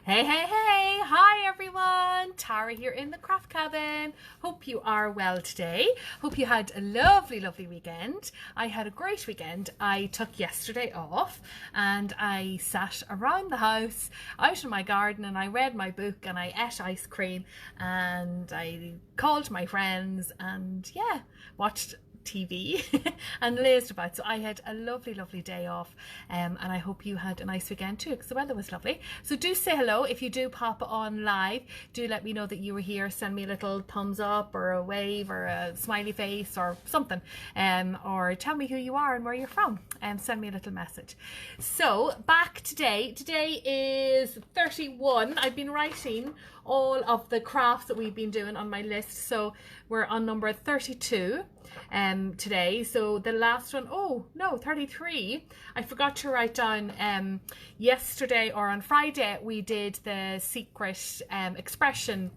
Hey, hey, hey! Hi everyone! Tara here in the craft cabin. Hope you are well today. Hope you had a lovely, lovely weekend. I had a great weekend. I took yesterday off and I sat around the house, out in my garden, and I read my book and I ate ice cream and I called my friends and watched TV and lazed about. So I had a lovely, lovely day off, and I hope you had a nice weekend too, because the weather was lovely. So do say hello. If you do pop on live, do let me know that you were here. Send me a little thumbs up or a wave or a smiley face or something, or tell me who you are and where you're from, and send me a little message. So back today is 31. I've been writing all of the crafts that we've been doing on my list, so we're on number 32 today. So the last one, 33, I forgot to write down. Yesterday or on Friday we did the secret expression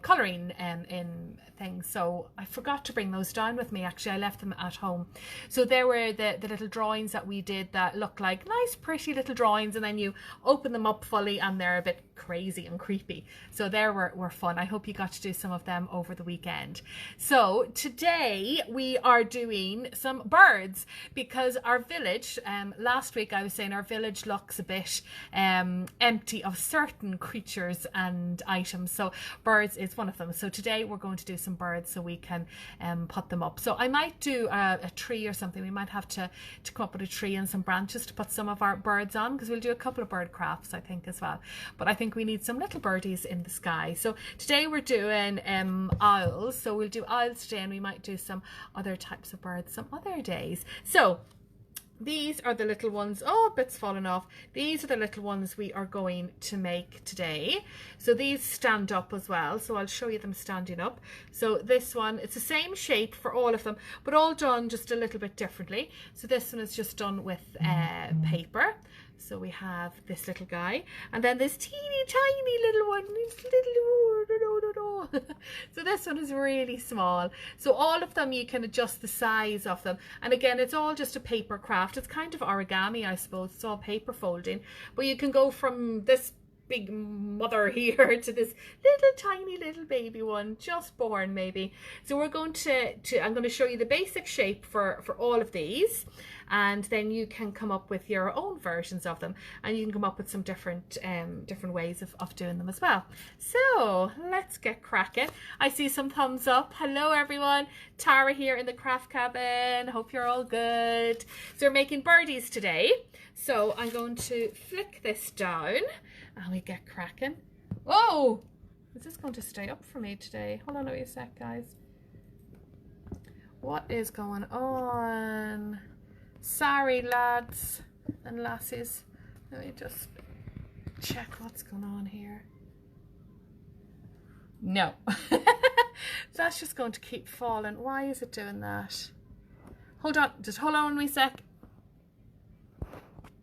colouring in things, so I forgot to bring those down with me. Actually, I left them at home. So there were the little drawings that we did that look like nice pretty little drawings, and then you open them up fully and they're a bit crazy and creepy. So there were fun. I hope you got to do some of them over the weekend. So today we are doing some birds, because our village, last week I was saying our village looks a bit empty of certain creatures and items, so birds is one of them. So today we're going to do some birds so we can put them up. So I might do a tree or something. We might have to come up with a tree and some branches to put some of our birds on, because we'll do a couple of bird crafts, I think, as well. But I think we need some little birdies in the sky. So today we're doing owls. So we'll do owls today, and we might do some other types of birds some other days. So these are the little ones. Oh, bits falling off. These are the little ones we are going to make today. So these stand up as well, so I'll show you them standing up. So this one, it's the same shape for all of them, but all done just a little bit differently. So this one is just done with paper. So we have this little guy, and then this teeny tiny little one, so this one is really small. So all of them, you can adjust the size of them, and again, it's all just a paper craft. It's kind of origami, I suppose. It's all paper folding, but you can go from this big mother here to this little tiny little baby one just born maybe. So we're going to I'm going to show you the basic shape for all of these, and then you can come up with your own versions of them, and you can come up with some different ways of doing them as well. So let's get cracking. I see some thumbs up. Hello everyone, Tara here in the craft cabin. Hope you're all good. So we're making birdies today, so I'm going to flick this down and we get cracking. Whoa! Is this going to stay up for me today? Hold on a sec, guys. What is going on? Sorry, lads and lassies. Let me just check what's going on here. No. That's just going to keep falling. Why is it doing that? Hold on. Just hold on a wee sec.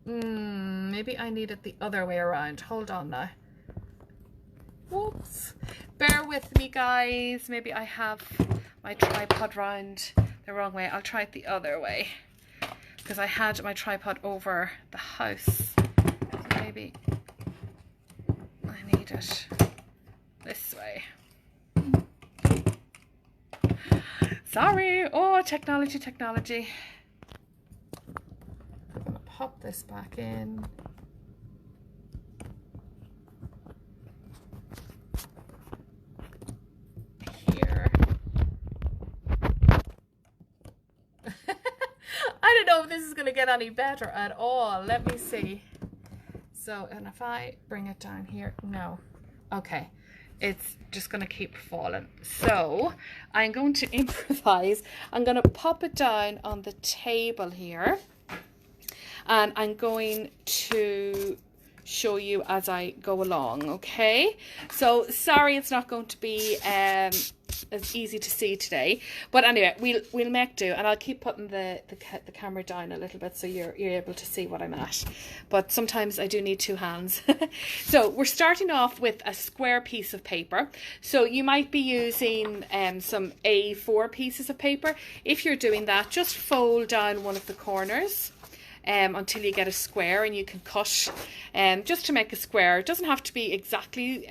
Maybe I need it the other way around. Hold on now. Whoops. Bear with me, guys. Maybe I have my tripod round the wrong way. I'll try it the other way, because I had my tripod over the house. Maybe I need it this way. Sorry. Oh, technology. Pop this back in. Here. I don't know if this is going to get any better at all. Let me see. So, and if I bring it down here, no. Okay. It's just going to keep falling. So I'm going to improvise. I'm going to pop it down on the table here, and I'm going to show you as I go along, okay? So sorry it's not going to be as easy to see today, but anyway, we'll make do, and I'll keep putting the camera down a little bit so you're able to see what I'm at, but sometimes I do need two hands. So we're starting off with a square piece of paper, so you might be using some A4 pieces of paper. If you're doing that, just fold down one of the corners until you get a square, and you can cut just to make a square. It doesn't have to be exactly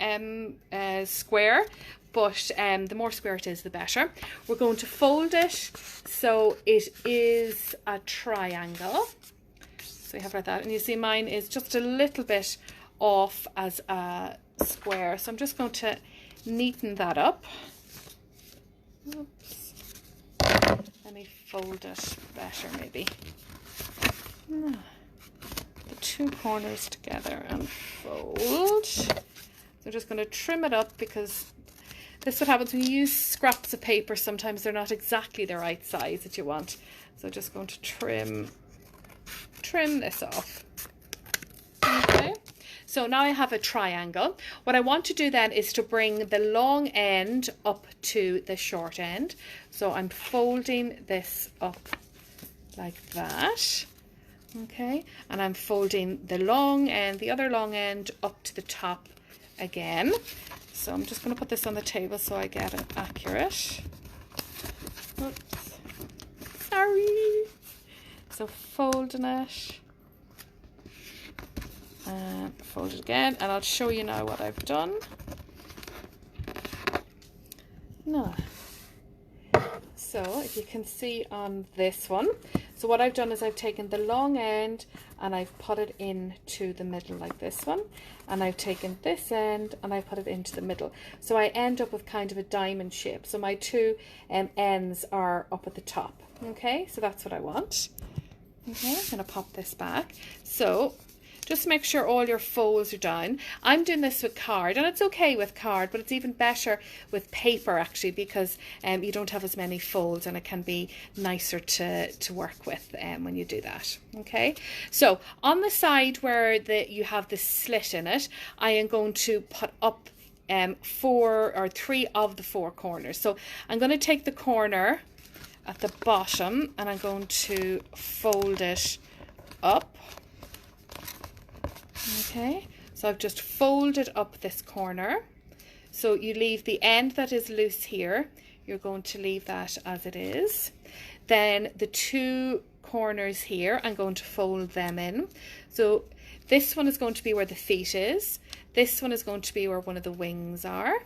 square, but the more square it is, the better. We're going to fold it so it is a triangle. So we have like that, and you see mine is just a little bit off as a square. So I'm just going to neaten that up. Oops. Let me fold it better maybe. The two corners together and fold. So I'm just going to trim it up, because this is what happens when you use scraps of paper. Sometimes they're not exactly the right size that you want. So I'm just going to trim this off. Okay. So now I have a triangle. What I want to do then is to bring the long end up to the short end. So I'm folding this up like that. Okay. And I'm folding the long end, the other long end, up to the top again. So I'm just going to put this on the table so I get it accurate. Oops. Sorry. So folding it. And fold it again, and I'll show you now what I've done. Now, so if you can see on this one, so what I've done is I've taken the long end and I've put it into the middle like this one, and I've taken this end and I've put it into the middle. So I end up with kind of a diamond shape. So my two ends are up at the top. Okay, so that's what I want. Okay, I'm going to pop this back. So just make sure all your folds are down. I'm doing this with card, and it's okay with card, but it's even better with paper actually, because you don't have as many folds, and it can be nicer to work with when you do that. Okay, so on the side where you have the slit in it, I am going to put up 4 or 3 of the 4 corners. So I'm going to take the corner at the bottom and I'm going to fold it up. Okay, so I've just folded up this corner. So you leave the end that is loose here, you're going to leave that as it is. Then the 2 corners here, I'm going to fold them in. So this one is going to be where the feet is, this one is going to be where one of the wings are,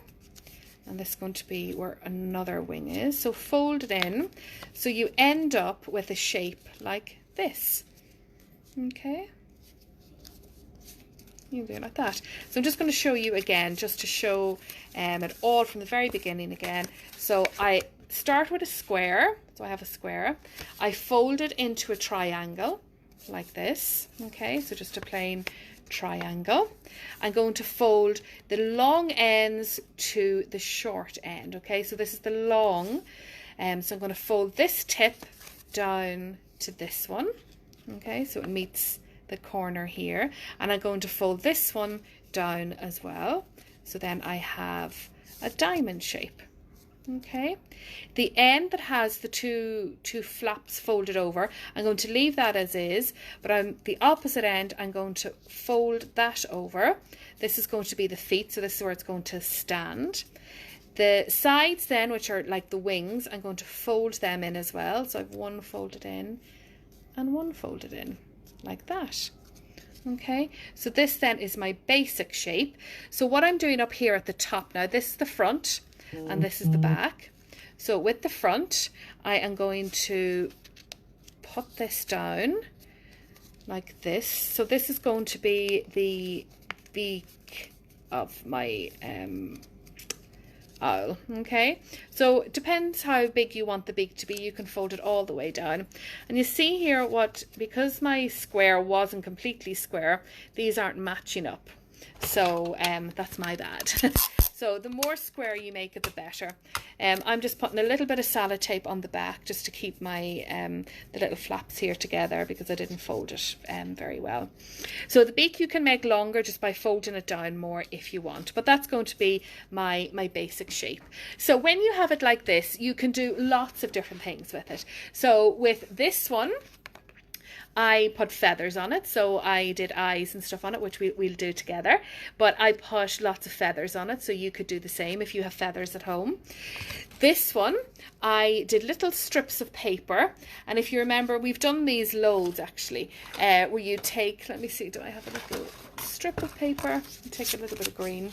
and this is going to be where another wing is. So fold it in so you end up with a shape like this. Okay, you do it like that. So I'm just going to show you again, just to show it all from the very beginning again. So I start with a square, so I have a square, I fold it into a triangle like this. Okay, so just a plain triangle. I'm going to fold the long ends to the short end. Okay, so this is the long, so I'm going to fold this tip down to this one. Okay, so it meets the corner here, and I'm going to fold this one down as well, so then I have a diamond shape. Okay, the end that has the two flaps folded over, I'm going to leave that as is, but on the opposite end I'm going to fold that over. This is going to be the feet, so this is where it's going to stand. The sides then, which are like the wings, I'm going to fold them in as well. So I've one folded in and one folded in like that. Okay, so this then is my basic shape. So what I'm doing up here at the top now, this is the front and this is the back. So with the front, I am going to put this down like this. So this is going to be the beak of my owl. Okay, so it depends how big you want the beak to be. You can fold it all the way down, and you see here because my square wasn't completely square, these aren't matching up, so that's my bad. So the more square you make it, the better. I'm just putting a little bit of sellotape on the back just to keep my the little flaps here together, because I didn't fold it very well. So the beak you can make longer just by folding it down more if you want, but that's going to be my basic shape. So when you have it like this, you can do lots of different things with it. So with this one, I put feathers on it, so I did eyes and stuff on it, which we'll do together, but I put lots of feathers on it, so you could do the same if you have feathers at home. This one, I did little strips of paper, and if you remember, we've done these loads actually, where you take, let me see, do I have a little strip of paper? Take a little bit of green.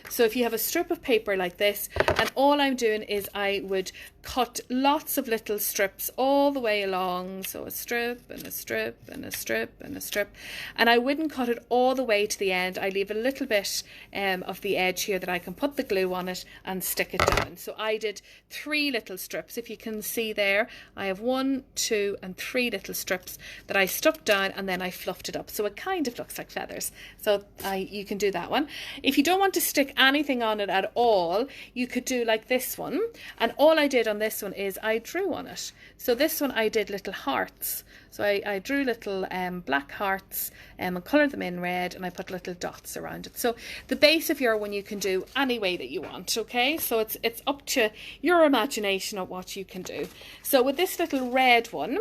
So if you have a strip of paper like this, and all I'm doing is I would cut lots of little strips all the way along. So a strip and a strip and a strip and a strip. And I wouldn't cut it all the way to the end. I leave a little bit of the edge here that I can put the glue on it and stick it down. So I did 3 little strips. If you can see there, I have 1, 2 and 3 little strips that I stuck down, and then I fluffed it up. So it kind of looks like feathers. So you can do that one. If you don't want to stick anything on it at all, you could do like this one. And all I did on this one is I drew on it. So this one I did little hearts. So I drew little black hearts and coloured them in red, and I put little dots around it. So the base of your one you can do any way that you want, okay? So it's up to your imagination of what you can do. So with this little red one,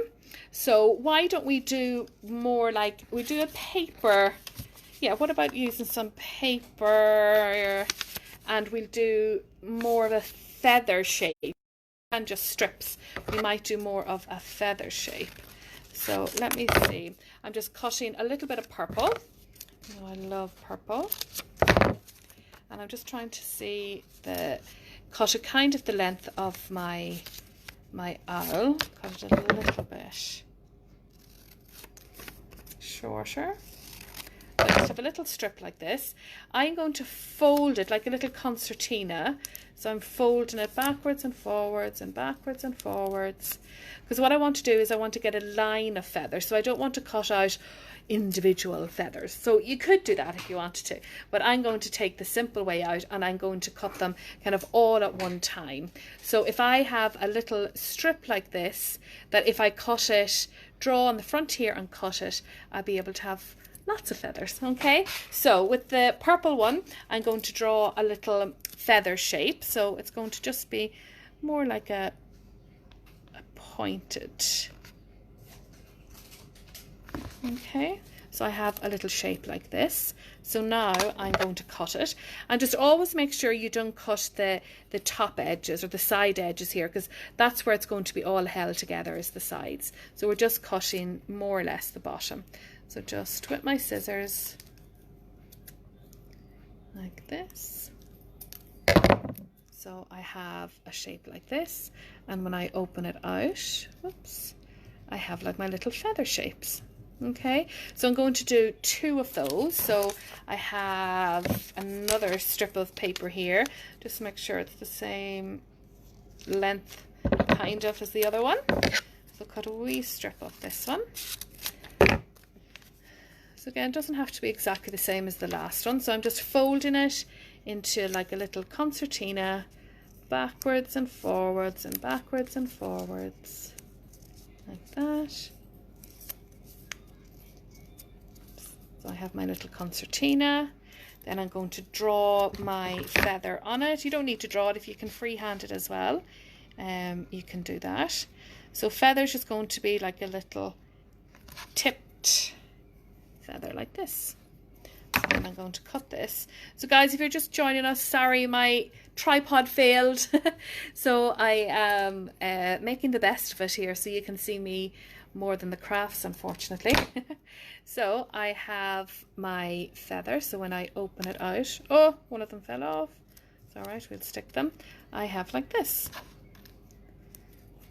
so why don't we do more like, we do a paper, yeah, what about using some paper, and we'll do more of a feather shape and just strips. We might do more of a feather shape. So let me see. I'm just cutting a little bit of purple. Oh, I love purple. And I'm just trying to see cut it kind of the length of my owl. Cut it a little bit shorter. I just have a little strip like this. I'm going to fold it like a little concertina. So I'm folding it backwards and forwards and backwards and forwards. Because what I want to do is I want to get a line of feathers. So I don't want to cut out individual feathers. So you could do that if you wanted to. But I'm going to take the simple way out, and I'm going to cut them kind of all at one time. So if I have a little strip like this, that if I cut it, draw on the front here and cut it, I'll be able to have lots of feathers. Okay, so with the purple one, I'm going to draw a little feather shape. So it's going to just be more like a pointed. Okay, so I have a little shape like this. So now I'm going to cut it, and just always make sure you don't cut the top edges or the side edges here, because that's where it's going to be all held together, is the sides. So we're just cutting more or less the bottom. So just with my scissors like this. So I have a shape like this, and when I open it out, whoops, I have like my little feather shapes. Okay, so I'm going to do 2 of those. So I have another strip of paper here, just to make sure it's the same length kind of as the other one. So cut a wee strip of this one. So again, it doesn't have to be exactly the same as the last one. So I'm just folding it into like a little concertina, backwards and forwards and backwards and forwards, like that. So I have my little concertina. Then I'm going to draw my feather on it. You don't need to draw it if you can freehand it as well. You can do that. So feather's just going to be like a little tipped feather like this. So then I'm going to cut this. So guys, if you're just joining us, sorry, my tripod failed. So I am making the best of it here, so you can see me more than the crafts, unfortunately. So I have my feather, so when I open it out, oh, one of them fell off. It's all right, we'll stick them. I have like this.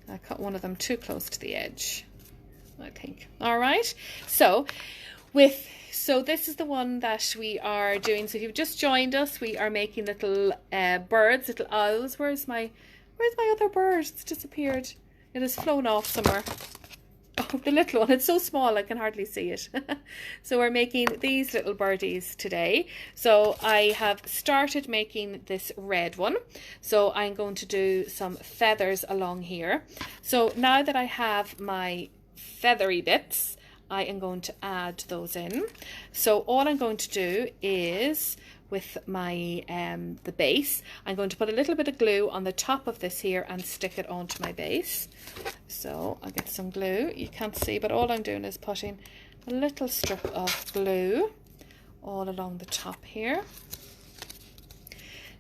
I cut one of them too close to the edge, I think. All right, so this is the one that we are doing. So if you've just joined us, we are making little birds, little owls. Where's my other bird? It's disappeared. It has flown off somewhere. Oh, the little one. It's so small I can hardly see it. So we're making these little birdies today. So I have started making this red one. So I'm going to do some feathers along here. So now that I have my feathery bits, I am going to add those in. So all I'm going to do is with my the base. I'm going to put a little bit of glue on the top of this here and stick it onto my base. So I'll get some glue. You can't see, but all I'm doing is putting a little strip of glue all along the top here.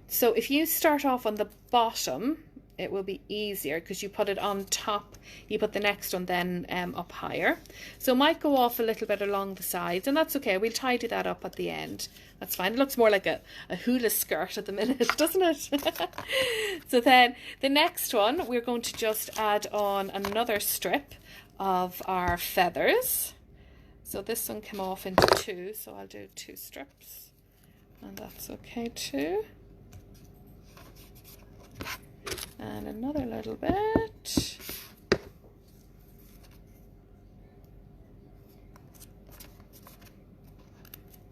So if you start off on the bottom, it will be easier because you put it on top, you put the next one then up higher. So it might go off a little bit along the sides, and that's okay. We'll tidy that up at the end. That's fine. It looks more like a hula skirt at the minute, doesn't it? So then the next one, we're going to just add on another strip of our feathers. So this one came off into two, so I'll do 2 strips, and that's okay too. And another little bit.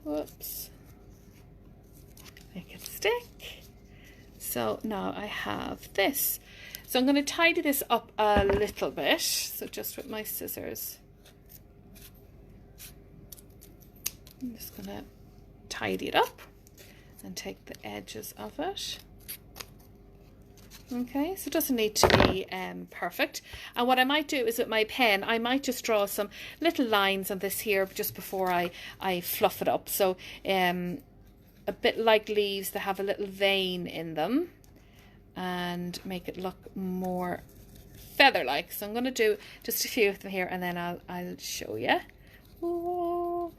Whoops. Make it stick. So now I have this. So I'm going to tidy this up a little bit. So just with my scissors. I'm just going to tidy it up and take the edges of it. Okay, so it doesn't need to be perfect. And what I might do is with my pen, I might just draw some little lines on this here just before I fluff it up. So a bit like leaves that have a little vein in them and make it look more feather-like. So I'm going to do just a few of them here and then I'll show you. Ooh.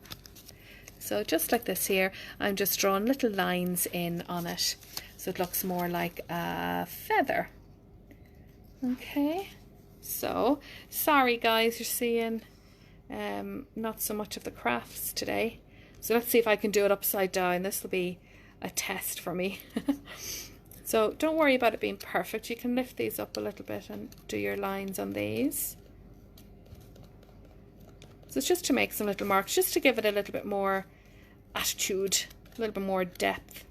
So just like this here, I'm just drawing little lines in on it. So it looks more like a feather. Okay, so sorry guys, you're seeing not so much of the crafts today. So let's see if I can do it upside down. This will be a test for me. So don't worry about it being perfect. You can lift these up a little bit and do your lines on these. So it's just to make some little marks, just to give it a little bit more attitude, a little bit more depth.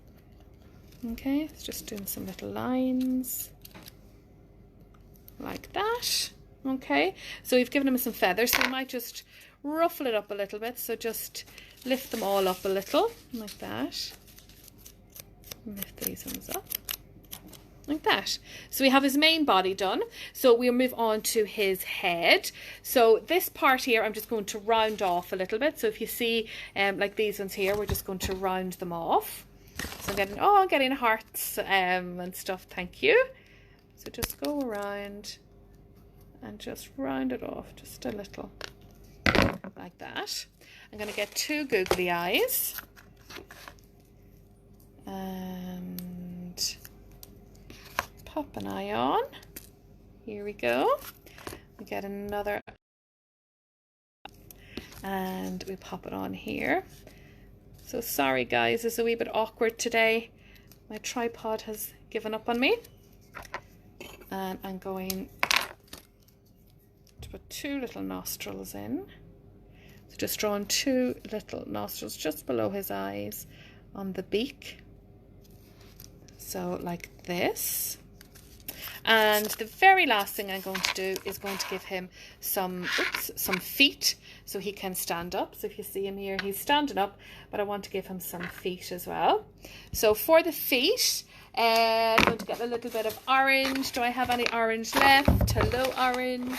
Okay, it's just doing some little lines like that. Okay, so we've given them some feathers, so we might just ruffle it up a little bit. So just lift them all up a little like that. Lift these ones up like that. So we have his main body done. So we'll move on to his head. So this part here, I'm just going to round off a little bit. So if you see like these ones here, we're just going to round them off. So I'm getting hearts and stuff, thank you. So just go around and just round it off just a little like that. I'm going to get 2 googly eyes and pop an eye on. Here we go. We get another and we pop it on here. So sorry guys, it's a wee bit awkward today. My tripod has given up on me. And I'm going to put 2 little nostrils in. So just drawing 2 little nostrils just below his eyes on the beak. So like this. And the very last thing I'm going to do is going to give him some feet so he can stand up. So if you see him here, he's standing up, but I want to give him some feet as well. So for the feet, I'm going to get a little bit of orange. Do I have any orange left? Hello, orange.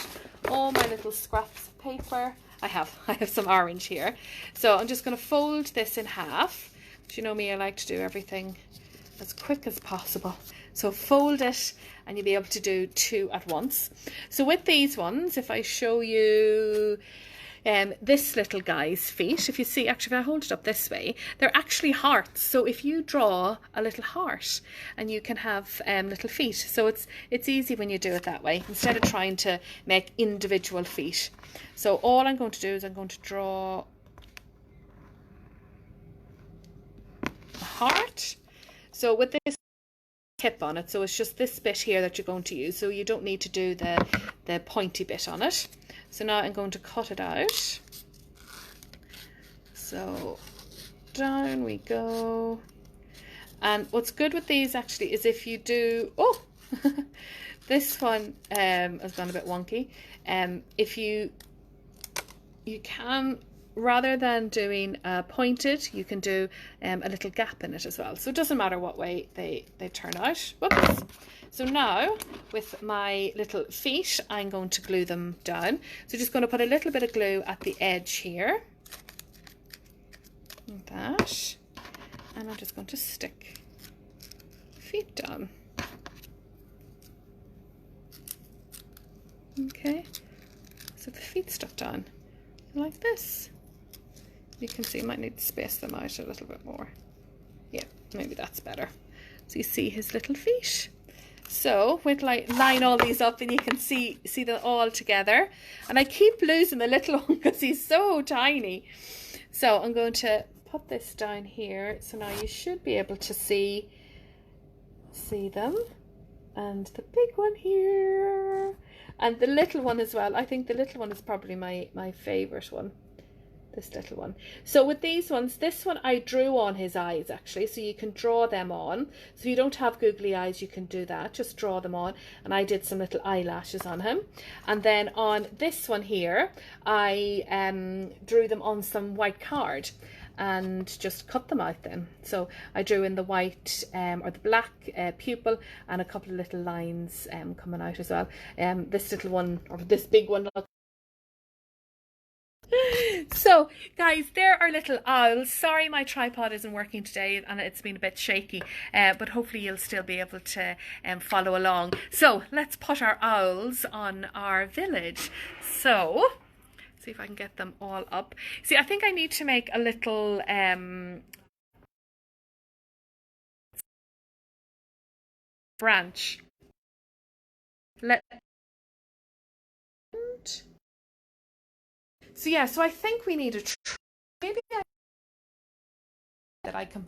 All my little scraps of paper. I have some orange here. So I'm just going to fold this in half. Do you know me, I like to do everything as quick as possible. So fold it and you'll be able to do 2 at once. So with these ones, if I show you this little guy's feet, if you see, actually if I hold it up this way, they're actually hearts. So if you draw a little heart and you can have little feet. So it's easy when you do it that way, instead of trying to make individual feet. So all I'm going to do is I'm going to draw a heart. So with this tip on it, so it's just this bit here that you're going to use, so you don't need to do the pointy bit on it. So now I'm going to cut it out. So down we go. And what's good with these actually is if you do, this one has gone a bit wonky. If you can rather than doing pointed, you can do a little gap in it as well. So it doesn't matter what way they turn out. Whoops. So now with my little feet, I'm going to glue them down. So just going to put a little bit of glue at the edge here. Like that. And I'm just going to stick feet down. Okay. So the feet stuck down like this. You can see, I might need to space them out a little bit more. Yeah, maybe that's better. So you see his little feet. So wait till I line all these up and you can see them all together. And I keep losing the little one because he's so tiny. So I'm going to put this down here. So now you should be able to see them. And the big one here. And the little one as well. I think the little one is probably my favourite one. This little one. So with these ones, this one I drew on his eyes actually, so you can draw them on. So if you don't have googly eyes, you can do that, just draw them on. And I did some little eyelashes on him. And then on this one here, I drew them on some white card and just cut them out then. So I drew in the white or the black pupil and a couple of little lines coming out as well. This little one, or this big one, so guys, there are little owls. Sorry my tripod isn't working today and it's been a bit shaky, but hopefully you'll still be able to follow along. So let's put our owls on our village. So see if I can get them all up. See, I think I need to make a little branch. So yeah, so I think we need a maybe that I can